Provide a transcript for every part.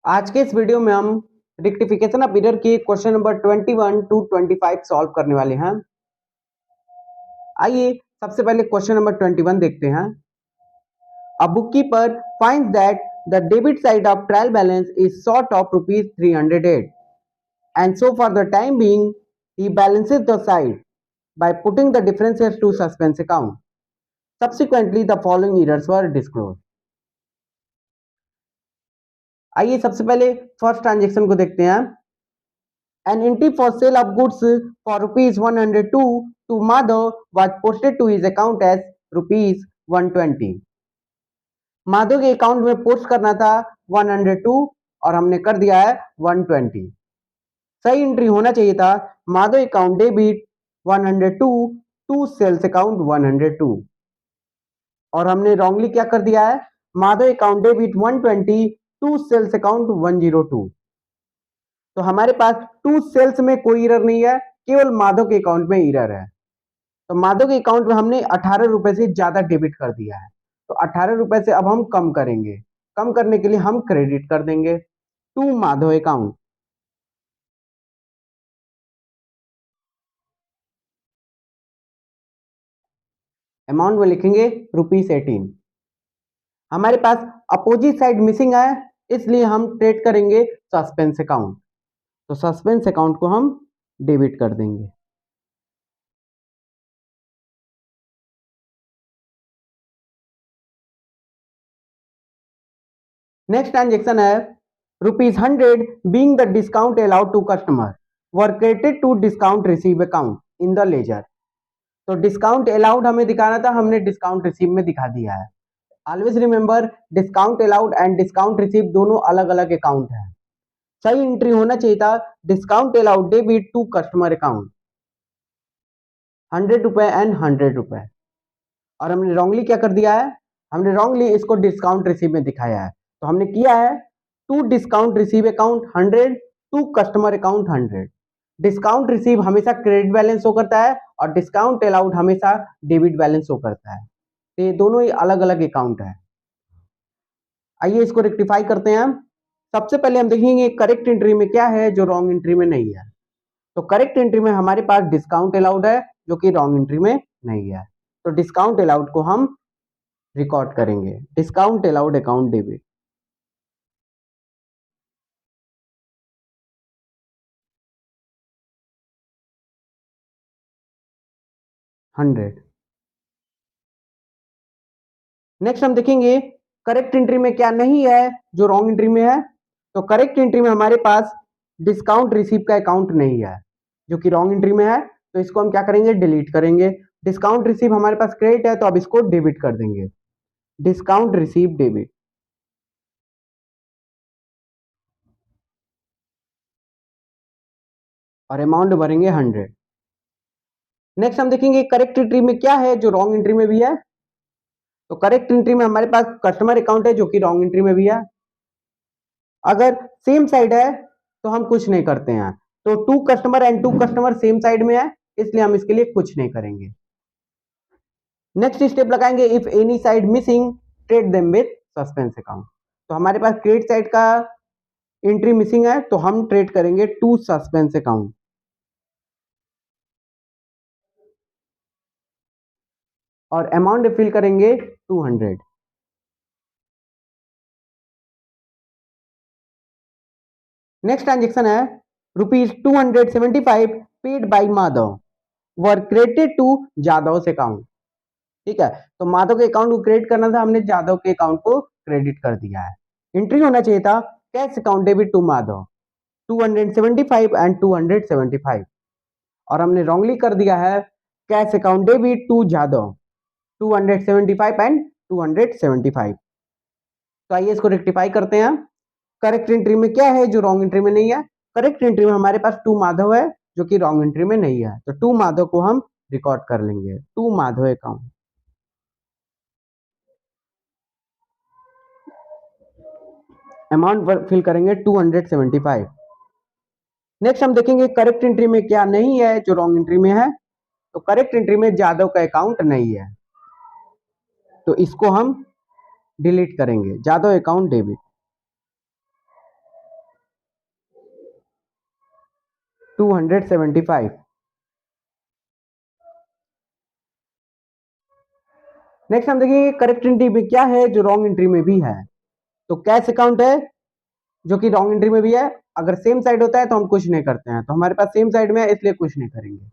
आज के इस वीडियो में हम रेक्टिफिकेशन ऑफ एरर की क्वेश्चन नंबर 21 टू 25 सॉल्व करने वाले हैं। आइए सबसे पहले क्वेश्चन नंबर 21 देखते हैं। A bookkeeper finds that the debit side of trial balance is short of rupees 308 and so for the time being he balances the side by putting the differences to suspense account. Subsequently the following errors were disclosed. आइए सबसे पहले first transaction को देखते हैं। An entry for sale of goods for rupees 102 to Madhav was posted to his account as rupees 120. Madhav के account में post करना था 102 और हमने कर दिया है 120। सही एंट्री होना चाहिए था Madhav account debit 102 to sales account 102 और हमने रॉन्गली क्या कर दिया है Madhav account debit 120 to sales account 102। तो हमारे पास टू सेल्स में कोई एरर नहीं है, केवल माधव के अकाउंट में एरर है। तो माधव के अकाउंट में हमने 18 रुपए से ज्यादा डेबिट कर दिया है, तो 18 रुपए से अब हम कम करेंगे। कम करने के लिए हम क्रेडिट कर देंगे टू माधव अकाउंट। अमाउंट में लिखेंगे ₹18। हमारे पास अपोजिट साइड मिसिंग है, इसलिए हम ट्रेड करेंगे सस्पेंस अकाउंट। तो सस्पेंस अकाउंट को हम डेबिट कर देंगे। नेक्स्ट ट्रांजेक्शन है ₹100 being the discount allowed to customer were credited to discount receive account in the ledger. तो डिस्काउंट अलाउड हमें दिखाना था, हमने डिस्काउंट रिसीव में दिखा दिया है। Always remember discount allowed and discount receive दोनों अलग अलग अकाउंट हैं। सही एंट्री होना चाहिए था discount allowed debit to customer account 100 रुपए एंड 100 रुपए और हमने रॉन्गली क्या कर दिया है, हमने रॉन्गली इसको डिस्काउंट रिसीव में दिखाया है। तो हमने किया है to discount receive account 100 to customer account 100। Discount receive हमेशा क्रेडिट बैलेंस शो करता है और डिस्काउंट अलाउड हमेशा डेबिट बैलेंस शो करता है। तो ये दोनों ही अलग अलग अकाउंट है। आइए इसको रेक्टिफाई करते हैं। सबसे पहले हम देखेंगे करेक्ट एंट्री में क्या है जो रॉन्ग एंट्री में नहीं है। तो करेक्ट एंट्री में हमारे पास डिस्काउंट अलाउड है जो कि रॉन्ग एंट्री में नहीं है। तो डिस्काउंट अलाउड को हम रिकॉर्ड करेंगे discount allowed account debit. Next हम देखेंगे करेक्ट एंट्री में क्या नहीं है जो रॉन्ग एंट्री में है। तो करेक्ट एंट्री में हमारे पास डिस्काउंट रिसीव का अकाउंट नहीं है जो कि रॉन्ग एंट्री में है। तो इसको हम क्या करेंगे डिलीट करेंगे। डिस्काउंट रिसीव हमारे पास क्रेडिट है तो अब इसको डेबिट कर देंगे डिस्काउंट रिसीव डेबिट और अमाउंट भरेंगे 100। नेक्स्ट हम देखेंगे करेक्ट एंट्री में क्या है जो रॉन्ग एंट्री में भी है। तो करेक्ट एंट्री में हमारे पास कस्टमर अकाउंट है जो कि रॉन्ग एंट्री में भी है। अगर सेम साइड है तो हम कुछ नहीं करते हैं। तो to customer and to customer same side में है, इसलिए हम इसके लिए कुछ नहीं करेंगे। नेक्स्ट स्टेप लगाएंगे if any side missing trade them with suspense account. तो हमारे पास क्रेडिट साइड का एंट्री मिसिंग है तो हम ट्रेड करेंगे टू सस्पेंस अकाउंट और अमाउंट फिल करेंगे 200। नेक्स्ट ट्रांजेक्शन है ₹275 paid by Madhav were credited to Jadhav account. ठीक है, तो माधव के अकाउंट को क्रेडिट करना था, हमने जादव के अकाउंट को क्रेडिट कर दिया है। एंट्री होना चाहिए था cash account debit to Madhav 275 and 275 और हमने रॉन्गली कर दिया है cash account debit to Jadhav 275 and 275। तो आइए इसको रेक्टिफाई करते हैं। करेक्ट एंट्री में क्या है जो रॉन्ग एंट्री में नहीं है। करेक्ट एंट्री में हमारे पास टू माधव है जो कि रॉन्ग एंट्री में नहीं है। तो टू माधव को हम रिकॉर्ड कर लेंगे to Madhav account. Amount fill करेंगे 275। नेक्स्ट हम देखेंगे करेक्ट एंट्री में क्या नहीं है जो रॉन्ग एंट्री में है। तो करेक्ट एंट्री में जादव का अकाउंट नहीं है तो इसको हम डिलीट करेंगे जादव अकाउंट डेबिट। 275। नेक्स्ट हम देखेंगे करेक्ट एंट्री में क्या है जो रॉन्ग एंट्री में भी है। तो कैश अकाउंट है जो कि रॉन्ग एंट्री में भी है। अगर सेम साइड होता है तो हम कुछ नहीं करते हैं, तो हमारे पास सेम साइड में है इसलिए कुछ नहीं करेंगे।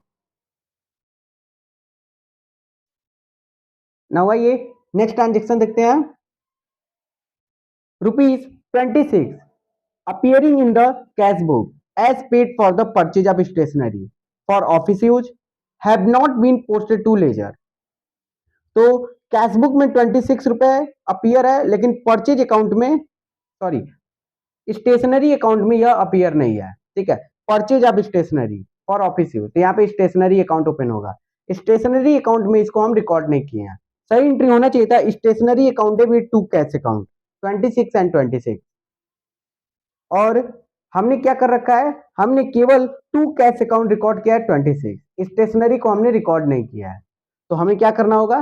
नाउ आइए नेक्स्ट ट्रांजेक्शन देखते हैं। ₹26 appearing in the cash book as paid for the purchase of stationery for office use have not been posted to ledger। तो कैश बुक में 26 रुपए अपीयर है, लेकिन परचेज अकाउंट में, सॉरी, स्टेशनरी अकाउंट में यह अपीयर नहीं है। ठीक है, purchase of stationery for office use, तो यहाँ पे स्टेशनरी अकाउंट ओपन होगा। स्टेशनरी अकाउंट में इसको हम रिकॉर्ड नहीं किए हैं। सही एंट्री होना चाहिए था stationery account debit to cash account 26 and 26। और हमने क्या कर रखा है, हमने केवल टू कैश अकाउंट रिकॉर्ड किया है 26, स्टेशनरी को हमने रिकॉर्ड नहीं किया है। तो हमें क्या करना होगा,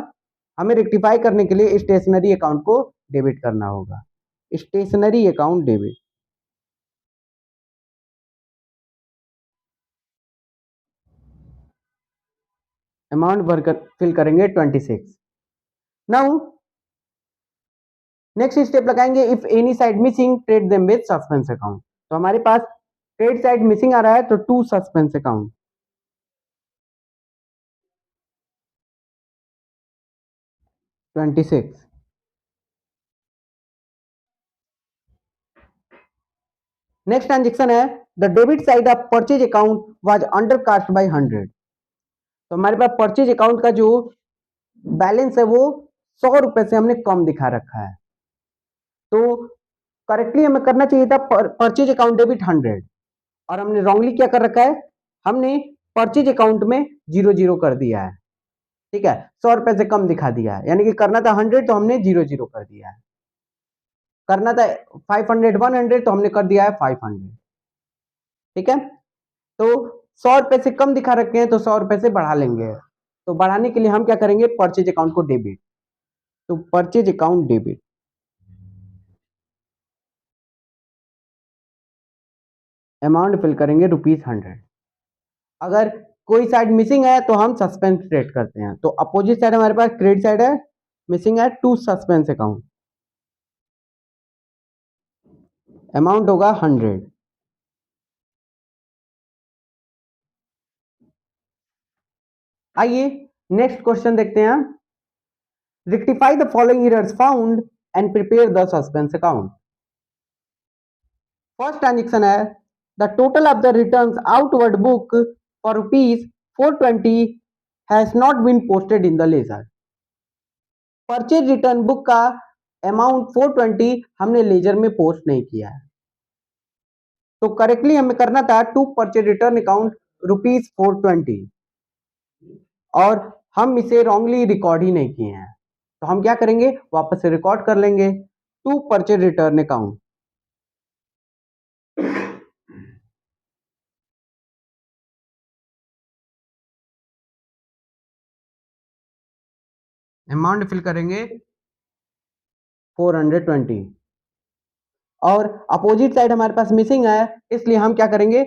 हमें रेक्टिफाई करने के लिए स्टेशनरी अकाउंट को डेबिट करना होगा। स्टेशनरी अकाउंट डेबिट, अमाउंट भरकर फिल करेंगे 26। नाउ नेक्स्ट स्टेप लगाएंगे, if any side missing trade them with suspense account. तो हमारे पास ट्रेड साइड मिसिंग आ रहा है तो to suspense account 26। Next transaction है the debit side of purchase account was undercast by 100। तो हमारे पास परचेज अकाउंट का जो बैलेंस है वो 100 रुपए से हमने कम दिखा रखा है। तो करेक्टली हमें करना चाहिए था परचेज अकाउंट डेबिट 100, और हमने रॉन्गली क्या कर रखा है, हमने परचेज अकाउंट में 00 कर दिया है। ठीक है, 100 रुपए से कम दिखा दिया है, यानी कि करना था 100 तो हमने 00 कर दिया है। करना था 500 100 तो हमने कर दिया है 500। ठीक है, तो 100 रुपए से कम दिखा रखे हैं तो 100 रुपए से बढ़ा लेंगे। तो बढ़ाने के लिए हम क्या करेंगे, परचेज अकाउंट को डेबिट, तो purchase account debit, amount fill करेंगे ₹100। अगर कोई साइड मिसिंग है तो हम सस्पेंस ट्रेड करते हैं। तो अपोजिट साइड हमारे पास क्रेडिट साइड है, मिसिंग है टू सस्पेंस अकाउंट, अमाउंट होगा 100। आइए नेक्स्ट क्वेश्चन देखते हैं। Rectify the following errors found and prepare the suspense account. First transaction है the total of the returns outward book for ₹420 has not been posted in the ledger. Purchase return book का amount 420 हमने laser में post नहीं किया है। तो correctly हमें करना था टू परचेज रिटर्न अकाउंट ₹420, और हम इसे रॉन्गली रिकॉर्ड ही नहीं किए हैं। तो हम क्या करेंगे, वापस से रिकॉर्ड कर लेंगे to purchase return account, amount fill करेंगे 420, और अपोजिट साइड हमारे पास मिसिंग है इसलिए हम क्या करेंगे,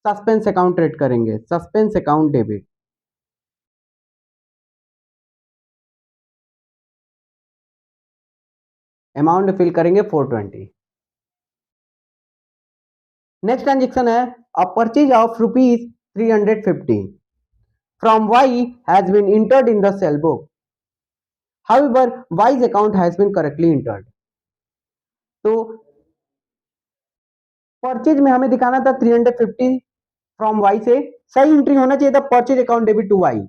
सस्पेंस अकाउंट ट्रेड करेंगे, suspense account debit, amount fill करेंगे 420। नेक्स्ट ट्रांजेक्शन है a purchase of ₹350 from Y has been entered in the sale book, however Y's account has been correctly entered. तो परचेज में हमें दिखाना था 350 फ्रॉम वाई से, सही एंट्री होना चाहिए था purchase account debit to Y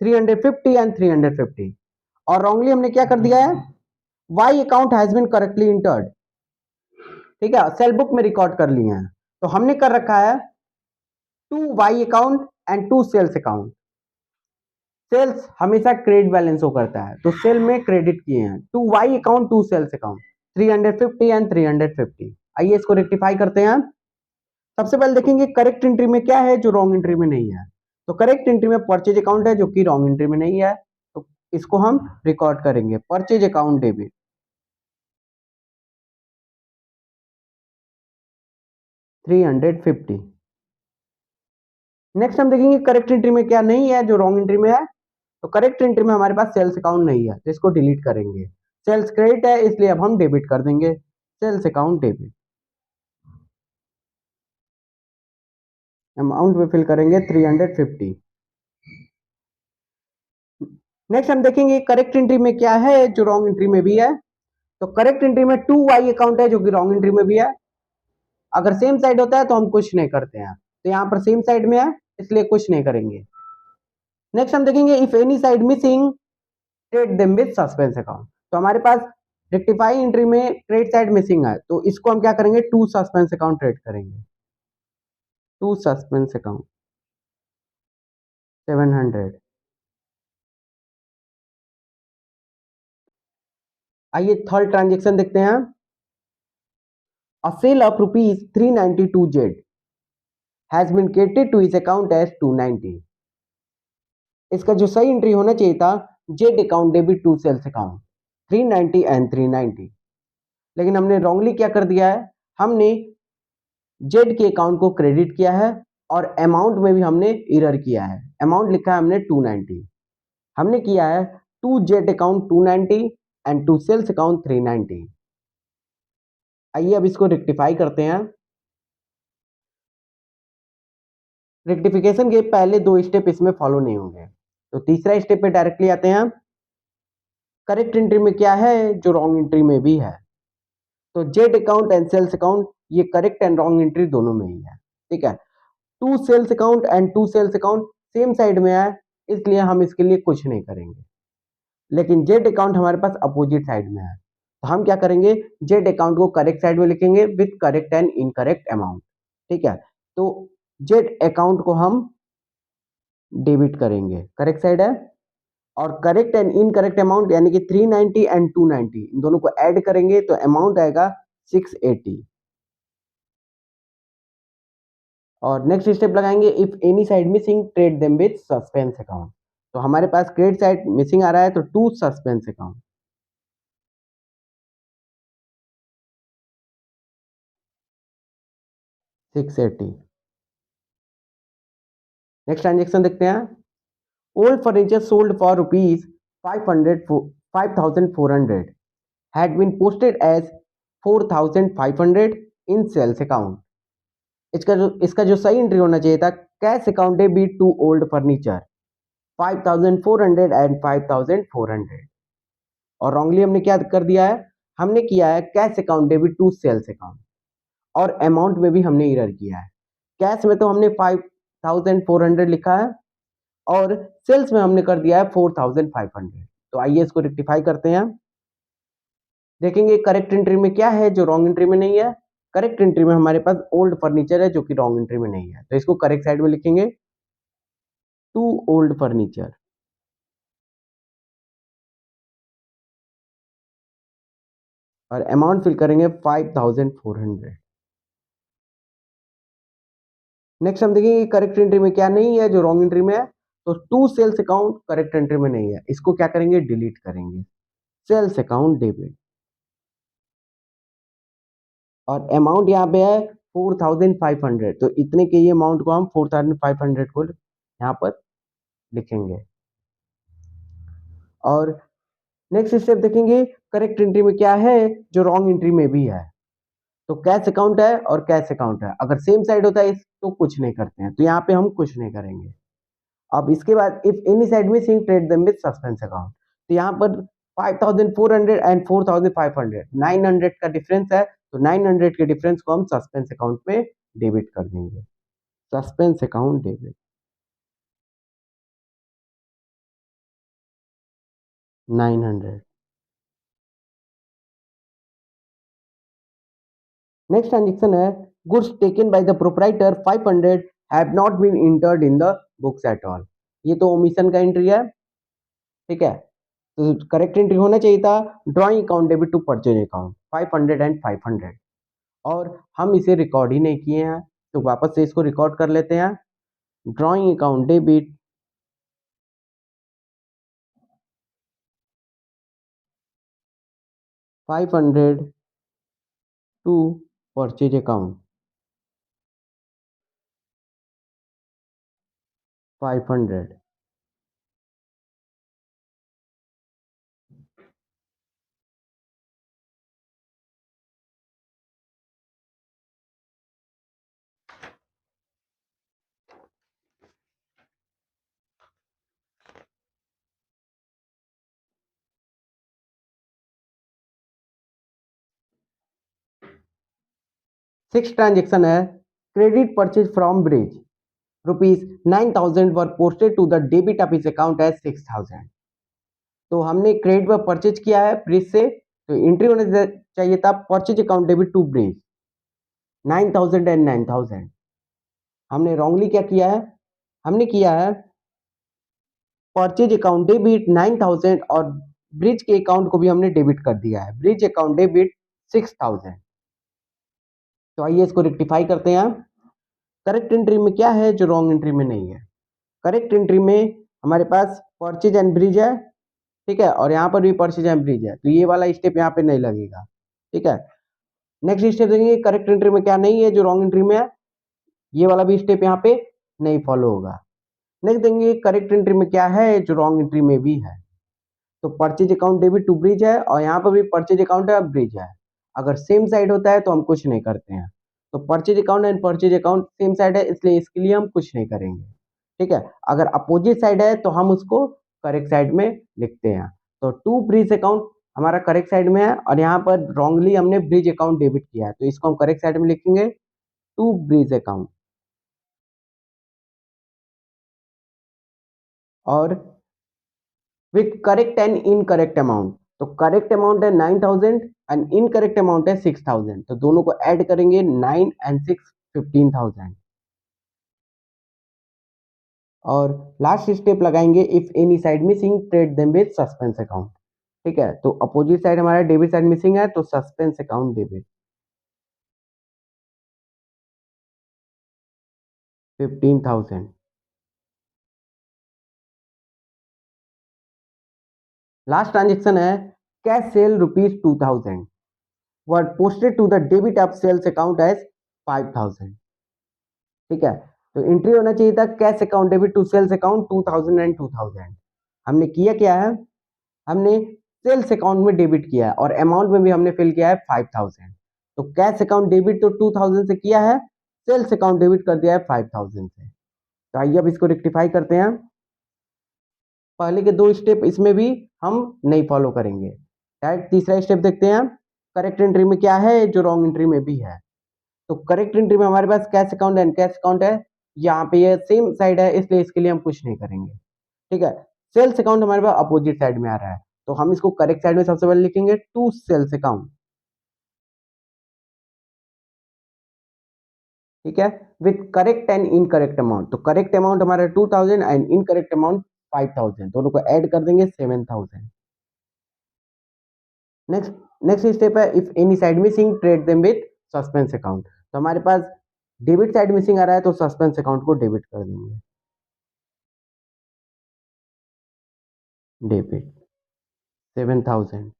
350 and 350, और रॉन्गली हमने क्या कर दिया है, Y account has been correctly entered. ठीक है, सेल बुक में रिकॉर्ड कर लिए हैं। तो हमने कर रखा है to Y account and to sales account. Sales हमेशा क्रेडिट बैलेंस हो करता है, तो सेल में क्रेडिट किए हैं, to Y account to sales account 350 and 350। आइए इसको रेक्टिफाई करते हैं। सबसे पहले देखेंगे करेक्ट एंट्री में क्या है जो रॉन्ग एंट्री में नहीं है। तो करेक्ट एंट्री में परचेज अकाउंट है जो कि रॉन्ग एंट्री में नहीं है, तो इसको हम रिकॉर्ड करेंगे परचेज अकाउंट डेबिट 350। नेक्स्ट हम देखेंगे करेक्ट एंट्री में क्या नहीं है जो रॉन्ग एंट्री में है। तो करेक्ट एंट्री में हमारे पास सेल्स अकाउंट नहीं है तो इसको डिलीट करेंगे। सेल्स क्रेडिट है इसलिए अब हम डेबिट कर देंगे, सेल्स अकाउंट डेबिट। अमाउंट में फिल करेंगे 350। नेक्स्ट हम देखेंगे करेक्ट एंट्री में क्या है जो रॉन्ग एंट्री में भी है। तो करेक्ट एंट्री में 2y अकाउंट है जो कि रॉन्ग एंट्री में भी है। अगर सेम साइड होता है तो हम कुछ नहीं करते हैं, तो यहाँ पर सेम साइड में है इसलिए कुछ नहीं करेंगे। नेक्स्ट हम देखेंगे if any side missing trade them with suspense account. तो हमारे पास रेक्टिफाई एंट्री में ट्रेड साइड मिसिंग है तो इसको हम क्या करेंगे, टू सस्पेंस अकाउंट ट्रेड करेंगे। To suspense account 700। आइए थर्ड ट्रांजेक्शन देखते हैं। A sale of rupees 392 Z has been credited to his account as 290। इसका जो सही एंट्री होना चाहिए था, Z account debit to sales account 390 and 390। लेकिन हमने रॉन्गली क्या कर दिया है, हमने जेड के अकाउंट को क्रेडिट किया है और अमाउंट में भी हमने इरर किया है। अमाउंट लिखा है हमने 290, हमने किया है to Z account 290 and to sales account 390। आइए अब इसको रेक्टिफाई करते हैं। रेक्टिफिकेशन के पहले दो स्टेप इसमें फॉलो नहीं होंगे, तो तीसरा स्टेप पे डायरेक्टली आते हैं। करेक्ट एंट्री में क्या है जो रॉन्ग एंट्री में भी है। तो Z account and sales account ये करेक्ट एंड रॉन्ग एंट्री दोनों में ही है, ठीक है। To sales account and to sales account same side में है इसलिए हम इसके लिए कुछ नहीं करेंगे। लेकिन जेड अकाउंट हमारे पास अपोजिट साइड में है तो हम क्या करेंगे, जेड अकाउंट को करेक्ट साइड में लिखेंगे with correct and incorrect amount, ठीक है। तो जेड अकाउंट को हम डेबिट करेंगे, करेक्ट साइड है। और करेक्ट एंड इनकरेक्ट अमाउंट यानी कि 390 एंड 290 इन दोनों को ऐड करेंगे तो अमाउंट आएगा 680। और नेक्स्ट स्टेप लगाएंगे if any side missing trade them with suspense account. तो हमारे पास क्रेडिट साइड मिसिंग आ रहा है तो to suspense account 680। Next transaction देखते हैं। Old furniture sold for rupees 500 5400 had been posted as 4500 in sales account। इसका जो सही एंट्री होना चाहिए था, cash account debit to old furniture 5400 and 5400। और रॉन्गली हमने क्या कर दिया है, हमने किया है cash account debit to sales account और अमाउंट में भी हमने इरर किया है। कैश में तो हमने 5400 लिखा है और सेल्स में हमने कर दिया है 4500। तो आइए इसको रेक्टिफाई करते हैं। देखेंगे करेक्ट एंट्री में क्या है जो रॉन्ग एंट्री में नहीं है। करेक्ट एंट्री में हमारे पास ओल्ड फर्नीचर है जो कि रॉन्ग एंट्री में नहीं है तो इसको करेक्ट साइड में लिखेंगे टू ओल्ड फर्नीचर। और अमाउंट फिल करेंगे 5400। नेक्स्ट हम देखेंगे करेक्ट एंट्री में क्या नहीं है जो रॉन्ग एंट्री में है। तो to sales account correct entry में नहीं है, इसको क्या करेंगे, डिलीट करेंगे, सेल्स अकाउंट डेबिट। और अमाउंट यहाँ पे है 4500 तो इतने के ये अमाउंट को हम 4500 को यहाँ पर लिखेंगे। और नेक्स्ट स्टेप देखेंगे करेक्ट एंट्री में क्या है जो रॉन्ग एंट्री में भी है। तो कैश अकाउंट है और कैश अकाउंट है, अगर सेम साइड होता है तो कुछ नहीं करते हैं, तो यहाँ पे हम कुछ नहीं करेंगे। अब इसके बाद if any side missing trade them with suspense account. तो यहाँ पर 5400 एंड 4500 900 का डिफरेंस है तो 900 के डिफरेंस को हम सस्पेंस अकाउंट में डेबिट कर देंगे, suspense account debit 900। Next transaction है goods taken by the proprietor 500 have not been entered in the books at all. ये तो ओमिशन का एंट्री है, ठीक है। तो करेक्ट एंट्री होना चाहिए था drawing account debit to purchase account 500 and 500। और हम इसे रिकॉर्ड ही नहीं किए हैं तो वापस से इसको रिकॉर्ड कर लेते हैं। Drawing account debit 500 to purchase account. 500। Six transaction है credit purchase from Brij, rupees 9,000 were posted to the debit of his account as 6,000। तो हमने क्रेडिट पर परचेज किया है ब्रिज से, तो एंट्री होने चाहिए था purchase account debit to Brij 9,000 and 9,000। हमने रॉन्गली क्या किया है, हमने किया है परचेज अकाउंट डेबिट 9,000 और ब्रिज के अकाउंट को भी हमने डेबिट कर दिया है, ब्रिज अकाउंट डेबिट 6,000। तो आइए इसको रेक्टिफाई करते हैं। करेक्ट एंट्री में क्या है जो रॉन्ग एंट्री में नहीं है? करेक्ट एंट्री में हमारे पास परचेज एंड ब्रिज है, ठीक है, और यहाँ पर भी परचेज एंड ब्रिज है, तो ये वाला स्टेप यहाँ पे नहीं लगेगा, ठीक है। नेक्स्ट स्टेप देखेंगे करेक्ट एंट्री में क्या नहीं है जो रॉन्ग एंट्री में है, ये वाला भी स्टेप यहाँ पे नहीं फॉलो होगा। नेक्स्ट देंगे करेक्ट एंट्री में क्या है जो रॉन्ग एंट्री में भी है, तो purchase account debit to Brij है और यहाँ पर भी परचेज अकाउंट है ब्रिज है। अगर सेम साइड होता है तो हम कुछ नहीं करते हैं, तो purchase account and purchase account same side है इसलिए इसके लिए हम कुछ नहीं करेंगे, ठीक है। अगर अपोजिट साइड है तो हम उसको करेक्ट साइड में लिखते हैं। तो टू ब्रिज अकाउंट हमारा करेक्ट साइड में है और यहाँ पर रॉन्गली हमने ब्रिज अकाउंट डेबिट किया है, तो इसको हम करेक्ट साइड में लिखेंगे टू ब्रिज अकाउंट। और with correct and incorrect amount, तो करेक्ट अमाउंट है 9,000 एंड इनकरेक्ट अमाउंट है 6,000, तो दोनों को ऐड करेंगे 9 एंड 6 15,000। और लास्ट स्टेप लगाएंगे if any side missing trade them with suspense account, ठीक है। तो अपोजिट साइड हमारा डेबिट साइड मिसिंग है तो suspense account debit 15,000। Last transaction है cash sale rupees 2,000 were posted to the debit of sales account as 5,000, ठीक है। तो एंट्री होना चाहिए था cash account debit to sales account 2,000 and 2,000। हमने किया क्या है, हमने सेल्स अकाउंट में डेबिट किया है और अमाउंट में भी हमने फिल किया है 5,000। तो कैश अकाउंट डेबिट तो 2,000 से किया है, सेल्स अकाउंट डेबिट कर दिया है 5,000 से। तो आइए अब इसको रेक्टिफाई करते हैं। पहले के दो स्टेप इसमें भी हम नहीं फॉलो करेंगे, डायरेक्ट तीसरा स्टेप देखते हैं करेक्ट एंट्री में क्या है जो रॉन्ग एंट्री में भी है। तो करेक्ट एंट्री में हमारे पास cash account and cash account है, यहाँ पे ये सेम साइड है इसलिए इसके लिए हम कुछ नहीं करेंगे, ठीक है। सेल्स अकाउंट हमारे पास अपोजिट साइड में आ रहा है, तो हम इसको करेक्ट साइड में सबसे पहले लिखेंगे टू सेल्स अकाउंट, ठीक है, with correct and incorrect amount. तो करेक्ट अमाउंट हमारा 2,000 एंड इनकरेक्ट अमाउंट 5,000, दोनों को ऐड कर देंगे 7,000। नेक्स्ट नेक्स्ट स्टेप है if any side missing trade them with suspense account. तो हमारे पास डेबिट साइड मिसिंग आ रहा है तो सस्पेंस अकाउंट को डेबिट कर देंगे, डेबिट 7,000।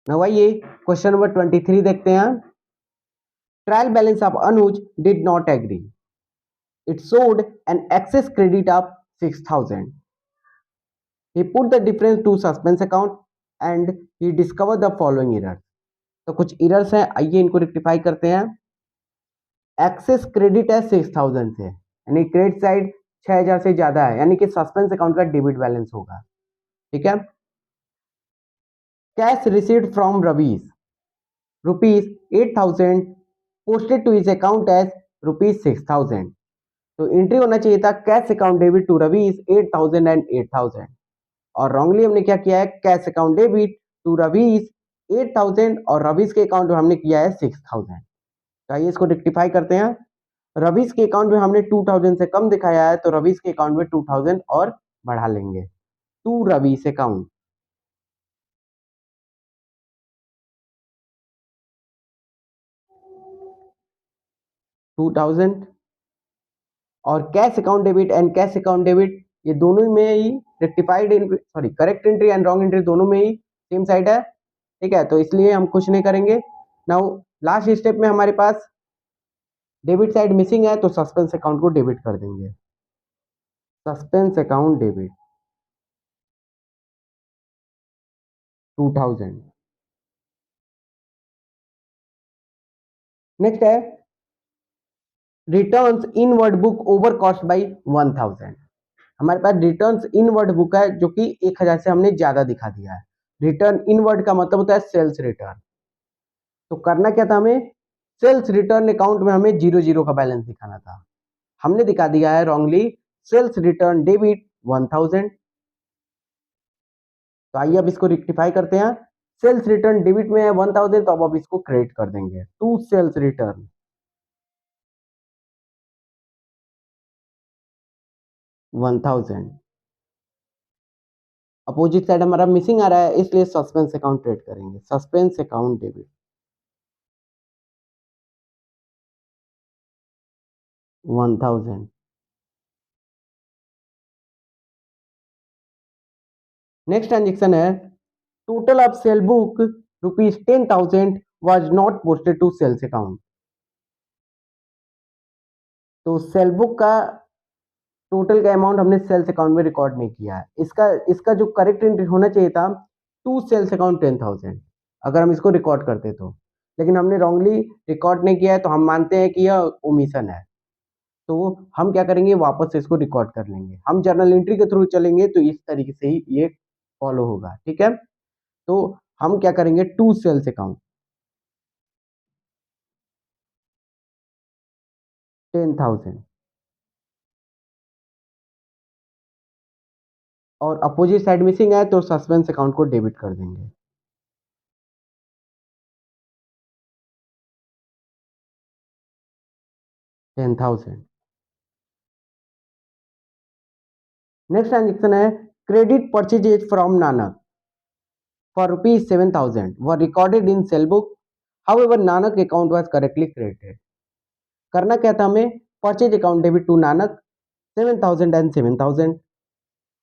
now आइए क्वेश्चन नंबर 23 देखते हैं। Trial balance of Anuj did not agree, it showed an excess credit of 6,000. He put the difference to suspense account and he discovered the following errors. तो कुछ errors हैं, आइए इनको रेक्टिफाई करते हैं। एक्सेस क्रेडिट है 6,000 से, यानी क्रेडिट साइड 6,000 से ज्यादा है, यानी कि सस्पेंस अकाउंट का डेबिट बैलेंस होगा, ठीक है। Cash received from Ravi's rupees 8,000 posted to his account as rupees 6,000। तो एंट्री होना चाहिए था cash account debit to Ravi's 8,000 and 8,000, और रॉन्गली हमने क्या किया है cash account debit to Ravi's 8,000 और रवीज के अकाउंट में हमने किया है 6,000। तो आइए इसको रेक्टिफाई करते हैं। रवीज के अकाउंट में हमने 2,000 से कम दिखाया है तो रवीज के अकाउंट में 2,000 और बढ़ा लेंगे टू रवीज अकाउंट। 2000। और cash account debit and cash account debit ये दोनों में ही rectified entry, sorry correct entry and wrong entry दोनों में ही सेम साइड है, ठीक है, तो इसलिए हम कुछ नहीं करेंगे। नाउ लास्ट स्टेप में हमारे पास डेबिट साइड मिसिंग है, तो सस्पेंस अकाउंट को डेबिट कर देंगे। Suspense account debit 2000। नेक्स्ट है returns inward book overcast by 1000। हमारे पास रिटर्न्स इनवर्ड बुक है जो कि 1000 से हमने ज्यादा दिखा दिया है। रिटर्न इनवर्ड का मतलब होता है सेल्स रिटर्न। तो करना क्या था हमें, सेल्स रिटर्न अकाउंट में हमें 00 का बैलेंस दिखाना था, हमने दिखा दिया है रॉन्गली सेल्स रिटर्न डेबिट 1000। तो आइए अब इसको रेक्टिफाई करते हैं। सेल्स रिटर्न डेबिट में है 1000, तो अब इसको क्रेडिट कर देंगे to sales return 1000। Opposite side हमारा मिसिंग आ रहा है, इसलिए सस्पेंस अकाउंट क्रिएट करेंगे, suspense account debit 1000। Next transaction है total of sale book ₹10,000 was not posted to sales account. तो सेल बुक का टोटल का अमाउंट हमने सेल्स अकाउंट में रिकॉर्ड नहीं किया है, इसका इसका जो करेक्ट एंट्री होना चाहिए था टू सेल्स अकाउंट 10,000, अगर हम इसको रिकॉर्ड करते तो, लेकिन हमने रॉन्गली रिकॉर्ड नहीं किया है, तो हम मानते हैं कि यह ओमिशन है। तो हम क्या करेंगे, वापस से इसको रिकॉर्ड कर लेंगे, हम जर्नल एंट्री के थ्रू चलेंगे तो इस तरीके से ही ये फॉलो होगा, ठीक है। तो हम क्या करेंगे, टू सेल्स अकाउंट 10,000 और अपोजिट साइड मिसिंग है, तो सस्पेंस अकाउंट को डेबिट कर देंगे 10,000। नेक्स्ट ट्रांजेक्शन है credit purchases from Nanak for rupees 7,000 were recorded in cell book. However, Nanak account was correctly credited. करना क्या था हमें, purchase account debit to Nanak 7,000 and 7,000,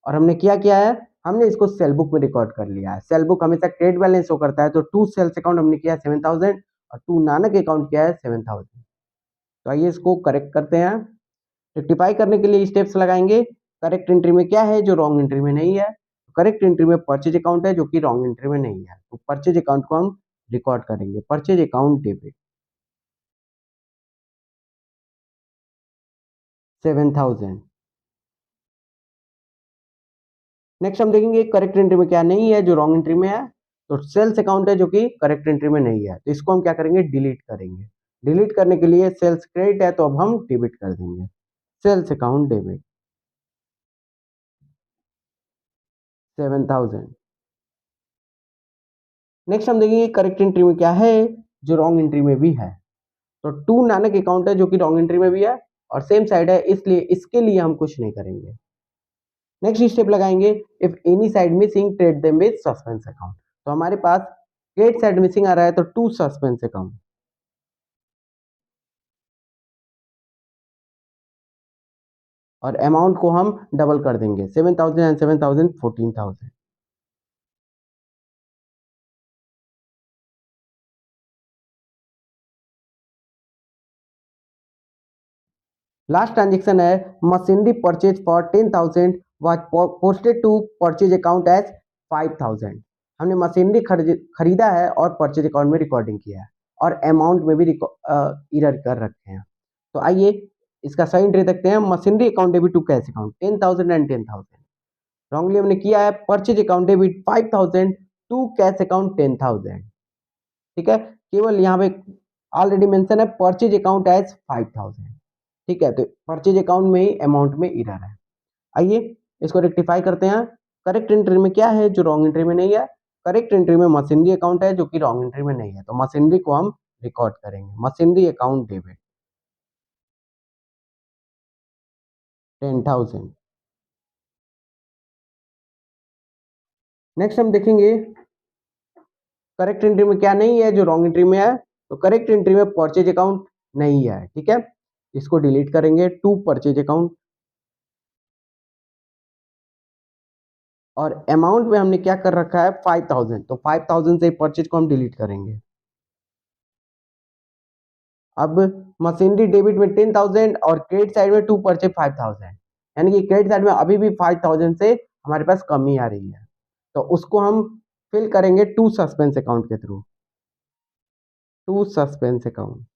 और हमने क्या है, हमने इसको सेल बुक में रिकॉर्ड कर लिया है। सेल बुक हमेशा क्रेडिट बैलेंस शो करता है, तो टू सेल्स अकाउंट हमने किया 7,000 और टू नानक अकाउंट किया है 7,000। तो आइए इसको करेक्ट करते हैं। रेक्टिफाई करने के लिए स्टेप्स लगाएंगे, करेक्ट एंट्री में क्या है जो रॉन्ग एंट्री में नहीं है। करेक्ट एंट्री में परचेज अकाउंट है जो कि रॉन्ग एंट्री में नहीं है, तो परचेज अकाउंट को हम रिकॉर्ड करेंगे, परचेज अकाउंट डेबिट 7,000। नेक्स्ट हम देखेंगे करेक्ट एंट्री में क्या नहीं है जो रॉन्ग एंट्री में है, तो सेल्स अकाउंट है जो कि करेक्ट एंट्री में नहीं है, तो इसको हम क्या करेंगे, डिलीट करेंगे। डिलीट करने के लिए सेल्स क्रेडिट है, तो अब हम डेबिट कर देंगे, सेल्स अकाउंट डेबिट 7,000। नेक्स्ट हम देखेंगे करेक्ट एंट्री में क्या है जो रॉन्ग एंट्री में भी है, तो टू नानक अकाउंट है जो कि रॉन्ग एंट्री में भी है और सेम साइड है, इसलिए इसके लिए हम कुछ नहीं करेंगे। नेक्स्ट स्टेप लगाएंगे, if any side missing trade them with suspense account. तो हमारे पास क्रेडिट साइड मिसिंग आ रहा है, तो टू सस्पेंस अकाउंट और अमाउंट को हम डबल कर देंगे, 7,000 एंड 7,000 14,000। लास्ट ट्रांजेक्शन है machinery purchase for 10,000 was posted to purchase account as 5,000। हमने मशीनरी खरीदा है और परचेज अकाउंट में रिकॉर्डिंग किया है और अमाउंट में भी इरर कर रखे हैं। तो आइए इसका सही एंट्री देखते हैं, machinery account debit to cash account 10,000 and 10,000। Wrongly हमने किया है purchase account debit 5,000 to cash account 10,000, ठीक है। केवल यहाँ पे ऑलरेडी मेंशन है परचेज अकाउंट एज 5,000, ठीक है, तो परचेज अकाउंट में ही अमाउंट में इरर है। आइए इसको रेक्टिफाई करते हैं। करेक्ट एंट्री में क्या है जो रॉन्ग एंट्री में नहीं है, करेक्ट एंट्री में मशीनरी अकाउंट है जो कि रॉन्ग एंट्री में नहीं है, तो मशीनरी को हम रिकॉर्ड करेंगे, मशीनरी अकाउंट डेबिट 10,000। नेक्स्ट हम देखेंगे करेक्ट एंट्री में क्या नहीं है जो रॉन्ग एंट्री में है, तो करेक्ट एंट्री में परचेज अकाउंट नहीं है, ठीक है। इसको डिलीट करेंगे। टू परचेज अकाउंट, और अमाउंट में हमने क्या कर रखा है 5000, तो 5000 से परचेज को हम डिलीट करेंगे। अब मशीनरी डेबिट में 10,000 और क्रेडिट साइड में टू परचेज 5000, यानी कि क्रेडिट साइड में अभी भी 5000 से हमारे पास कमी आ रही है, तो उसको हम फिल करेंगे टू सस्पेंस अकाउंट के through. To suspense account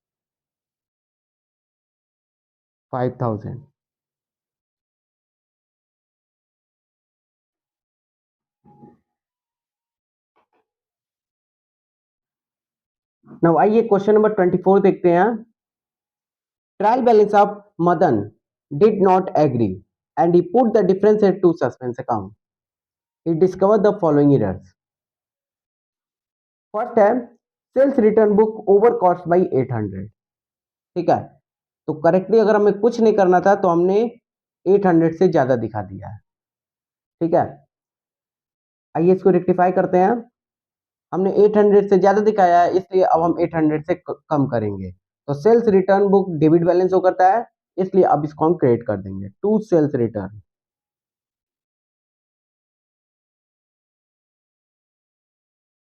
5000। Now आइए क्वेश्चन नंबर 24 देखते हैं। Trial balance of Madan did not agree and he put the difference at to suspense account. He discover the following errors. First है sales return book overcast by 800। ठीक है, तो correctly अगर हमें कुछ नहीं करना था तो हमने 800 से ज्यादा दिखा दिया है। ठीक है, आइए इसको रेक्टिफाई करते हैं। हमने 800 से ज्यादा दिखाया है, इसलिए अब हम 800 से कम करेंगे। तो sales return book debit balance हो करता है, इसलिए अब इसको हम क्रिएट कर देंगे to sales return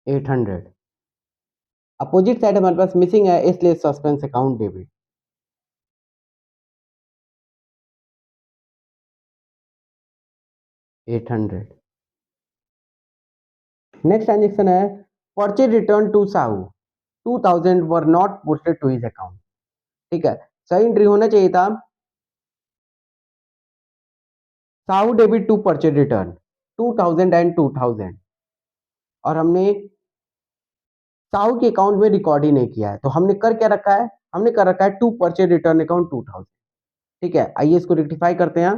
800। Opposite side हमारे पास मिसिंग है, इसलिए suspense account debit 800। Next transaction है purchase return to Sahu 2000 were not posted to his account. ठीक है, सही एंट्री होना चाहिए था Sahu debit to purchase return 2000 and 2000, और हमने साहू के अकाउंट में रिकॉर्ड ही नहीं किया है, तो हमने कर क्या रखा है, हमने कर रखा है टू परचेज रिटर्न अकाउंट 2000। ठीक है, आइए इसको रेक्टिफाई करते हैं।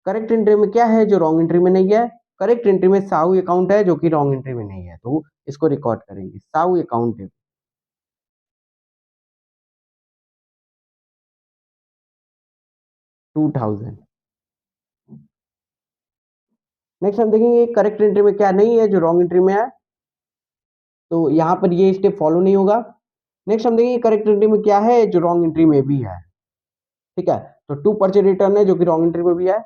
करेक्ट एंट्री में क्या है जो रॉन्ग एंट्री में नहीं है, करेक्ट एंट्री में साहू अकाउंट है जो कि रॉन्ग एंट्री में नहीं है, तो इसको रिकॉर्ड करेंगे साहू अकाउंट 2000। नेक्स्ट हम देखेंगे करेक्ट एंट्री में क्या नहीं है जो रॉन्ग एंट्री में है, तो यहाँ पर ये स्टेप फॉलो नहीं होगा। नेक्स्ट हम देखेंगे करेक्ट एंट्री में क्या है जो रॉन्ग एंट्री में भी है। ठीक है, तो टू परचेज रिटर्न है जो कि रॉन्ग एंट्री में भी है।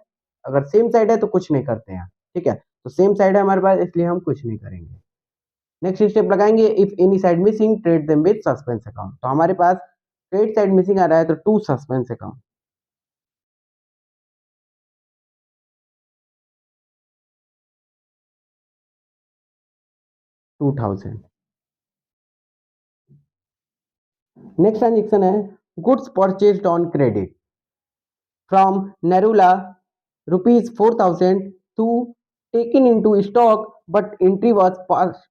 अगर सेम साइड है तो कुछ नहीं करते हैं। ठीक है, तो सेम साइड है हमारे पास, इसलिए हम कुछ नहीं करेंगे। नेक्स्ट स्टेप लगाएंगे if any side missing trade them with suspense account. तो हमारे पास ट्रेड साइड मिसिंग आ रहा है, तो to suspense account 2000। Next transaction है goods purchased on credit from Nerula rupees 4000 to taken into stock but entry was pass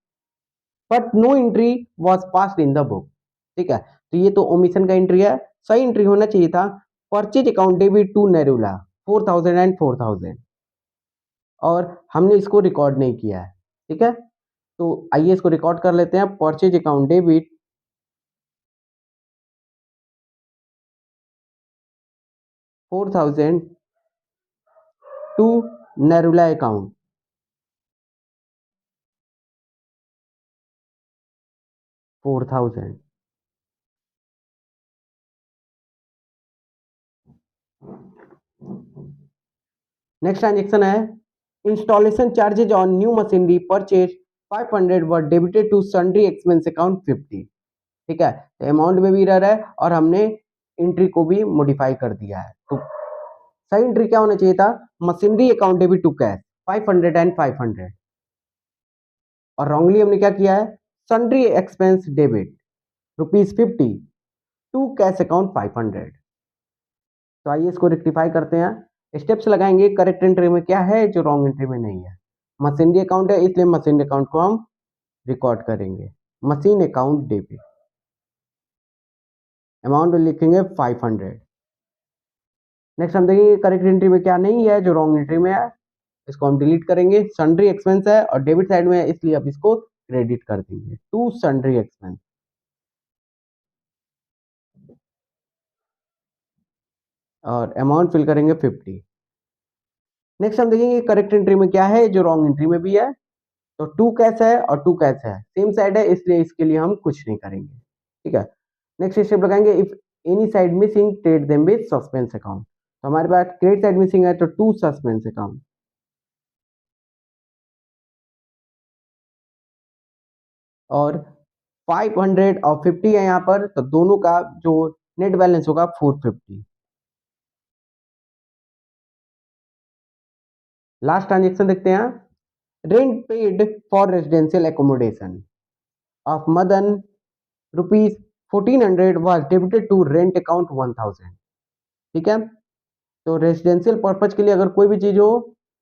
but no entry was passed in the book. ठीक है, तो ये तो ओमिशन का एंट्री है। सही एंट्री होना चाहिए था purchase account debit to Nerula 4000 and 4000, और हमने इसको रिकॉर्ड नहीं किया है। ठीक है, तो आइए इसको रिकॉर्ड कर लेते हैं। Purchase account debit 4000 to Nerula account 4000। Next transaction है installation charges on new machinery purchase 500 were debited to sundry expense account 50। ठीक है, तो अमाउंट में भी एरर है और हमने एंट्री को भी मॉडिफाई कर दिया है। तो सही एंट्री क्या होना चाहिए था machinery account debit to cash 500 and 500, और रॉन्गली हमने क्या किया है sundry expense debit ₹50 to cash account 500। तो आइए इसको रेक्टिफाई करते हैं। स्टेप्स लगाएंगे करेक्ट एंट्री में क्या है जो रॉन्ग एंट्री में नहीं है। मशीनरी अकाउंट है, इसलिए मशीनरी अकाउंट को हम रिकॉर्ड करेंगे मशीन अकाउंट डेबिट, अमाउंट लिखेंगे 500। नेक्स्ट हम देखेंगे करेक्ट एंट्री में क्या नहीं है जो रॉन्ग एंट्री में है, इसको हम डिलीट करेंगे। सन्ड्री एक्सपेंस है और डेबिट साइड में है, इसलिए अब इसको क्रेडिट कर देंगे टू सन्ड्री एक्सपेंस, और अमाउंट फिल करेंगे 50। नेक्स्ट हम देखेंगे करेक्ट एंट्री में क्या है जो रॉन्ग एंट्री में भी है, तो टू कैश है और टू कैश है, सेम साइड है, इसलिए इसके लिए हम कुछ नहीं करेंगे। ठीक है, नेक्स्ट स्टेप लगाएंगे if any side missing trade them with suspense account. तो हमारे पास क्रेडिट साइड मिसिंग है तो 2 सस्पेंस अकाउंट, और 500 और 50 है यहाँ पर, तो दोनों का जो नेट बैलेंस होगा 450। लास्ट ट्रांजेक्शन देखते हैं, rent paid for residential accommodation of Madan rupees 1400 was debited to rent account 1000। ठीक है, तो रेजिडेंशियल पर्पज के लिए अगर कोई भी चीज हो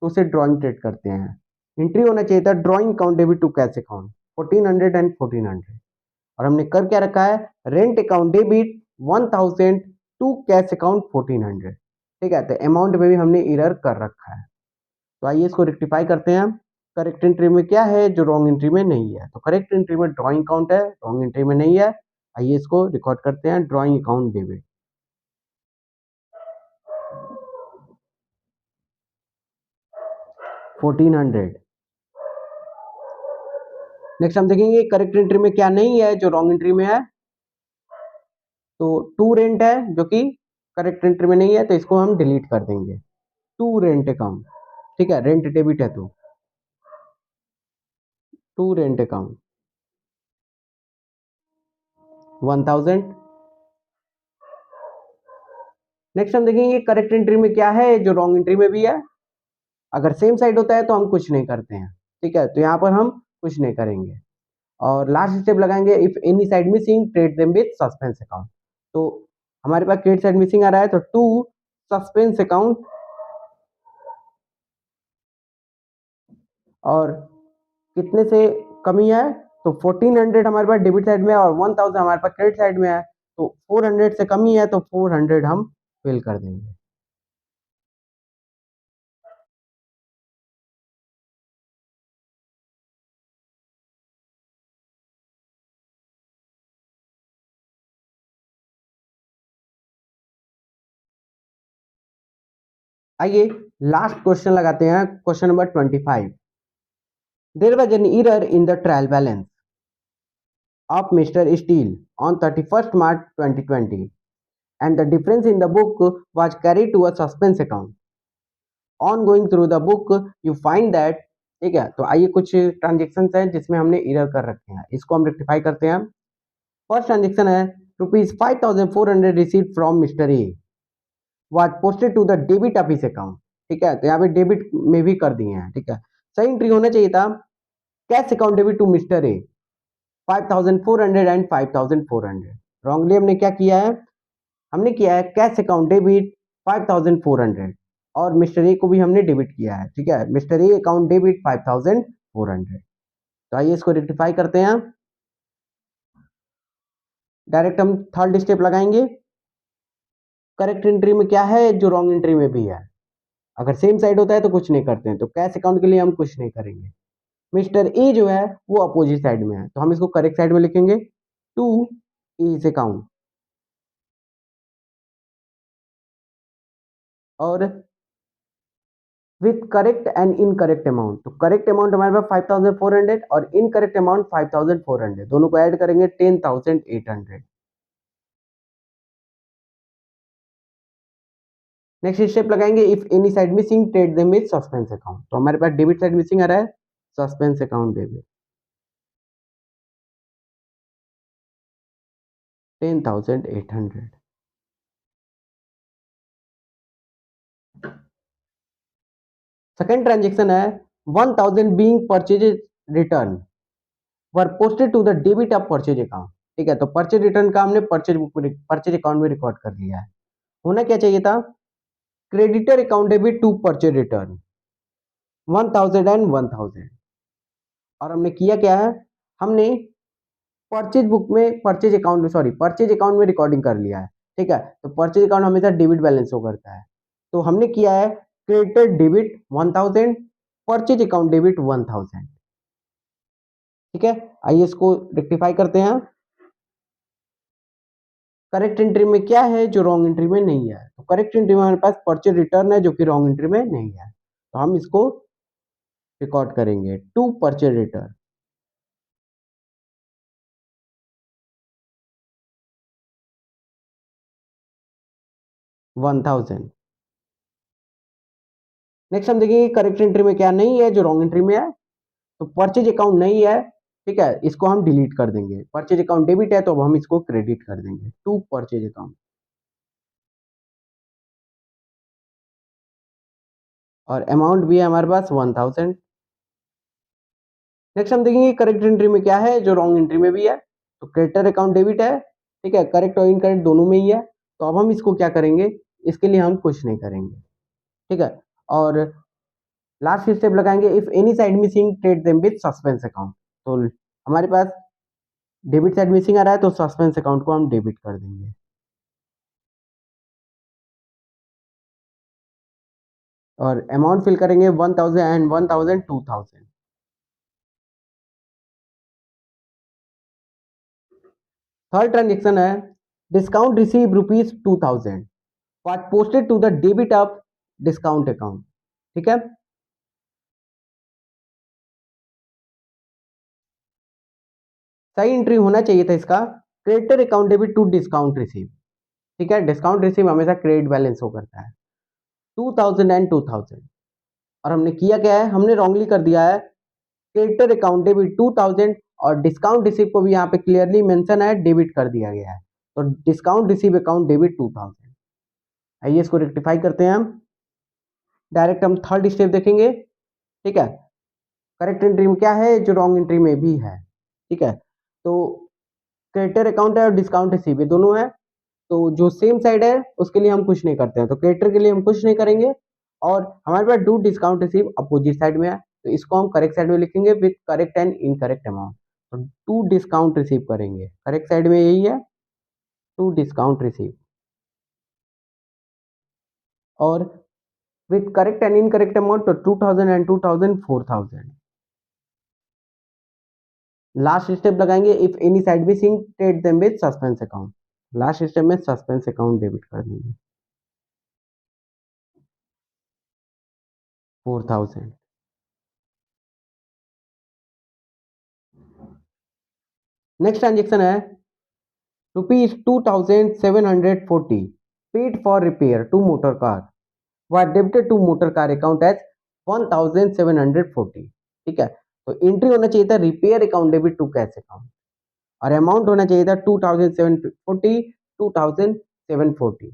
तो उसे ड्रॉइंग ट्रेड करते हैं। एंट्री होना चाहिए था drawing account debit to cash account 1400 and 1400, और हमने कर क्या रखा है, rent account debit 1000 to cash account 1400। ठीक है, तो अमाउंट में भी हमने एरर कर रखा है। तो आइए इसको रेक्टिफाई करते हैं। करेक्ट एंट्री में क्या है जो रॉन्ग एंट्री में नहीं है, तो करेक्ट एंट्री में ड्रॉइंग अकाउंट है, रॉन्ग एंट्री में नहीं है। आइए इसको रिकॉर्ड करते हैं, ड्रॉइंग अकाउंट डेबिट 1400। नेक्स्ट हम देखेंगे करेक्ट एंट्री में क्या नहीं है जो रॉन्ग एंट्री में है, तो टू रेंट है जो कि करेक्ट एंट्री में नहीं है, तो इसको हम डिलीट कर देंगे। टू रेंट अकाउंट, ठीक है, रेंट डेबिट है तो टू रेंट अकाउंट 1000। नेक्स्ट हम देखेंगे करेक्ट एंट्री में क्या है जो रॉन्ग एंट्री में भी है। अगर सेम साइड होता है तो हम कुछ नहीं करते हैं, ठीक है, तो यहाँ पर हम कुछ नहीं करेंगे। और लास्ट स्टेप लगाएंगे, if any side missing trade them with suspense account. तो हमारे पास क्रेडिट साइड मिसिंग आ रहा है तो टू सस्पेंस अकाउंट, और कितने से कमी है, तो 1400 हमारे पास डेबिट साइड में है और 1000 हमारे पास क्रेडिट साइड में है, तो 400 से कमी है तो 400 हम फिल कर देंगे। आइए लास्ट क्वेश्चन लगाते हैं, question number 25। There was an error in the trial balance of Mr. Steele on 31st March 2020 and the difference in the book was carried to a suspense account. On going through the book you find that, ठीक है, तो आइए कुछ transaction हैं जिसमें हमने error कर रखे हैं, इसको हम रेक्टिफाई करते हैं। फर्स्ट ट्रांजेक्शन है ₹5400 receive from mister A was posted to the debit of his account. ठीक है, तो यहाँ पे डेबिट में भी कर दिए हैं। ठीक है, सही एंट्री होना चाहिए था cash account debit to mister A 5400 and 5400। Wrongly हमने क्या किया है, हमने किया है कैश अकाउंट डेबिट 5400, और मिस्टर ए को भी हमने डेबिट किया है। ठीक है, मिस्टर ए अकाउंट डेबिट 5400। तो आइए इसको रेक्टिफाई करते हैं। डायरेक्ट हम थर्ड स्टेप लगाएंगे, करेक्ट एंट्री में क्या है जो रॉन्ग एंट्री में भी है। अगर सेम साइड होता है तो कुछ नहीं करते हैं, तो कैश अकाउंट के लिए हम कुछ नहीं करेंगे। मिस्टर ए जो है वो अपोजिट साइड में है, तो हम इसको करेक्ट साइड में लिखेंगे, टू इज अकाउंट, और with correct and incorrect amount. तो करेक्ट अमाउंट हमारे पास 5400 और इनकरेक्ट अमाउंट 5400, दोनों को ऐड करेंगे 10800। नेक्स्ट स्टेप लगाएंगे, if any side missing trade them with suspense account. तो हमारे पास डेबिट साइड मिसिंग आ रहा है, suspense account debit 10800। Second transaction है 1000 being purchase return were posted to the debit of purchase account. ठीक है, तो परचेज रिटर्न का हमने परचेज बुक में, परचेज अकाउंट में रिकॉर्ड कर लिया है। होना क्या चाहिए था, creditor account debit to purchase return 1000 and 1000, और हमने किया क्या है, हमने परचेज बुक में, परचेज अकाउंट में, सॉरी, परचेज अकाउंट में रिकॉर्डिंग कर लिया है। ठीक है, तो परचेज अकाउंट हमेशा डेबिट बैलेंस शो करता है, तो हमने किया है creditor debit 1000, purchase account debit 1000। ठीक है, आइए इसको रेक्टिफाई करते हैं। करेक्ट एंट्री में क्या है जो रॉन्ग एंट्री में नहीं है, तो करेक्ट एंट्री में हमारे पास परचेज रिटर्न है जो कि रॉन्ग एंट्री में नहीं है, तो हम इसको रिकॉर्ड करेंगे टू परचेज रिटर्न। 1000। नेक्स्ट हम देखेंगे करेक्ट एंट्री में क्या नहीं है जो रॉन्ग एंट्री में है। तो परचेज अकाउंट नहीं है, ठीक है, इसको हम डिलीट कर देंगे। परचेज अकाउंट डेबिट है तो अब हम इसको क्रेडिट कर देंगे टू परचेज अकाउंट। और अमाउंट भी है हमारे पास 1000। नेक्स्ट हम देखेंगे करेक्ट एंट्री में क्या है जो रॉन्ग एंट्री में भी है। तो क्रेडिटर अकाउंट डेबिट है, ठीक है, करेक्ट और इनकरेक्ट दोनों में ही है। तो अब हम इसको क्या करेंगे, इसके लिए हम कुछ नहीं करेंगे, ठीक है। और लास्ट स्टेप लगाएंगे if any side missing trade them with suspense account. तो हमारे पास डेबिट साइड मिसिंग आ रहा है तो सस्पेंस अकाउंट को हम डेबिट कर देंगे। और अमाउंट फिल करेंगे 1000 एंड 1000 2000। थर्ड ट्रांजेक्शन है discount receive ₹2000 was posted to the debit of discount account, ठीक है। सही एंट्री होना चाहिए था इसका creditor account debit to discount receive, ठीक है। डिस्काउंट रिसीव हमेशा क्रेडिट बैलेंस शो करता है 2000 एंड 2000। और हमने किया क्या है, हमने रॉन्गली कर दिया है क्रेडिटर अकाउंट डेबिट 2000 और डिस्काउंट रिसीव को भी यहाँ पे क्लियरली मेंशन है डेबिट कर दिया गया है। तो डिस्काउंट रिसीव अकाउंट डेबिट 2000। आइए इसको रेक्टिफाई करते हैं हम। डायरेक्ट हम थर्ड स्टेप देखेंगे, ठीक है। करेक्ट एंट्री में क्या है जो रॉन्ग एंट्री में भी है, ठीक है। तो क्रेडिटर अकाउंट है और डिस्काउंट रिसीव ये दोनों है। तो जो सेम साइड है उसके लिए हम कुछ नहीं करते हैं, तो क्रेडिटर के लिए हम कुछ नहीं करेंगे। और हमारे पास to discount receive opposite side में है तो इसको हम करेक्ट साइड में लिखेंगे with correct and incorrect amount. तो टू डिस्काउंट रिसीव करेंगे, करेक्ट साइड में यही है टू डिस्काउंट रिसीव। और with correct and incorrect amount तो 2000 एंड 2000 4000। लास्ट स्टेप लगाएंगे इफ एनी साइड भी sink credit them with suspense account. Last step में सस्पेंस अकाउंट डेबिट कर देंगे 4000। नेक्स्ट ट्रांजेक्शन है ₹2740 paid for repair to motor car were debited to motor car account as 1740, ठीक है। तो entry होना चाहिए था repair account debit to cash account और अमाउंट होना चाहिए था 2740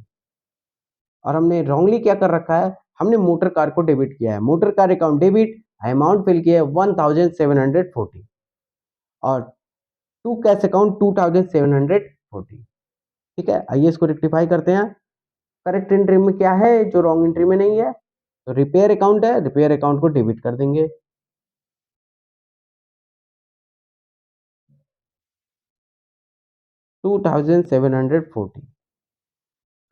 और हमने रॉन्गली क्या कर रखा है, हमने मोटर कार को डेबिट किया है। Motor car account debit, amount fill किया है 1740 और टू कैश अकाउंट 2740, ठीक है। आइए इसको रेक्टिफाई करते हैं। करेक्ट एंट्री में क्या है जो रॉन्ग एंट्री में नहीं है। तो रिपेयर अकाउंट है, रिपेयर अकाउंट को डेबिट कर देंगे 2740।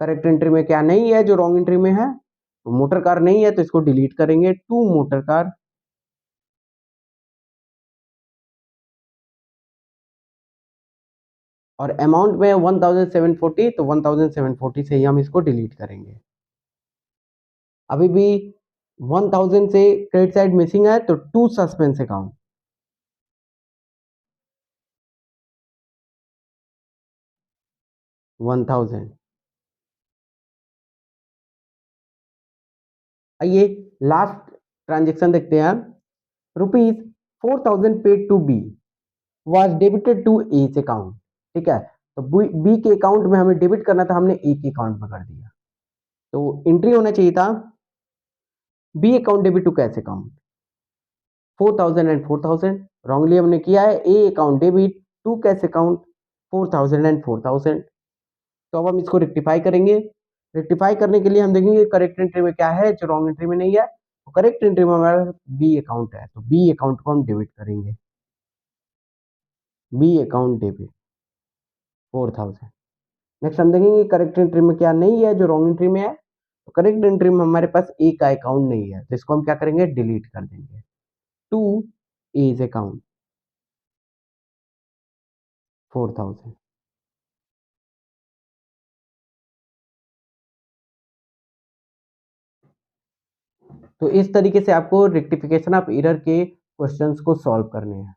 करेक्ट एंट्री में क्या नहीं है जो रॉन्ग एंट्री में है, तो मोटर कार नहीं है तो इसको डिलीट करेंगे टू मोटर कार। और अमाउंट में 1740 तो 1740 से ही हम इसको डिलीट करेंगे। अभी भी 1000 से क्रेडिट साइड मिसिंग है तो to suspense account. One thousand. आइए लास्ट ट्रांजेक्शन देखते हैं। ₹4000 paid to B was debited to H account, ठीक है। तो बी के अकाउंट में हमें डेबिट करना था, हमने ए के अकाउंट में कर दिया। तो एंट्री होना चाहिए था B account debit to cash account 4000 and 4000। Wrongly हमने किया है A account debit to cash account 4000 and 4000। तो अब हम इसको रेक्टिफाई करेंगे। रेक्टिफाई करने के लिए हम देखेंगे करेक्ट एंट्री में क्या है जो रॉन्ग एंट्री में नहीं है। तो करेक्ट एंट्री में हमारा बी अकाउंट है तो बी अकाउंट को हम डेबिट करेंगे बी अकाउंट डेबिट 4000। नेक्स्ट हम देखेंगे करेक्ट एंट्री में क्या नहीं है जो रॉन्ग एंट्री में है। तो करेक्ट एंट्री में हमारे पास ए का अकाउंट नहीं है तो इसको हम क्या करेंगे डिलीट कर देंगे टू एज अकाउंट 4000। तो इस तरीके से आपको रेक्टिफिकेशन ऑफ एरर के क्वेश्चंस को सॉल्व करने हैं।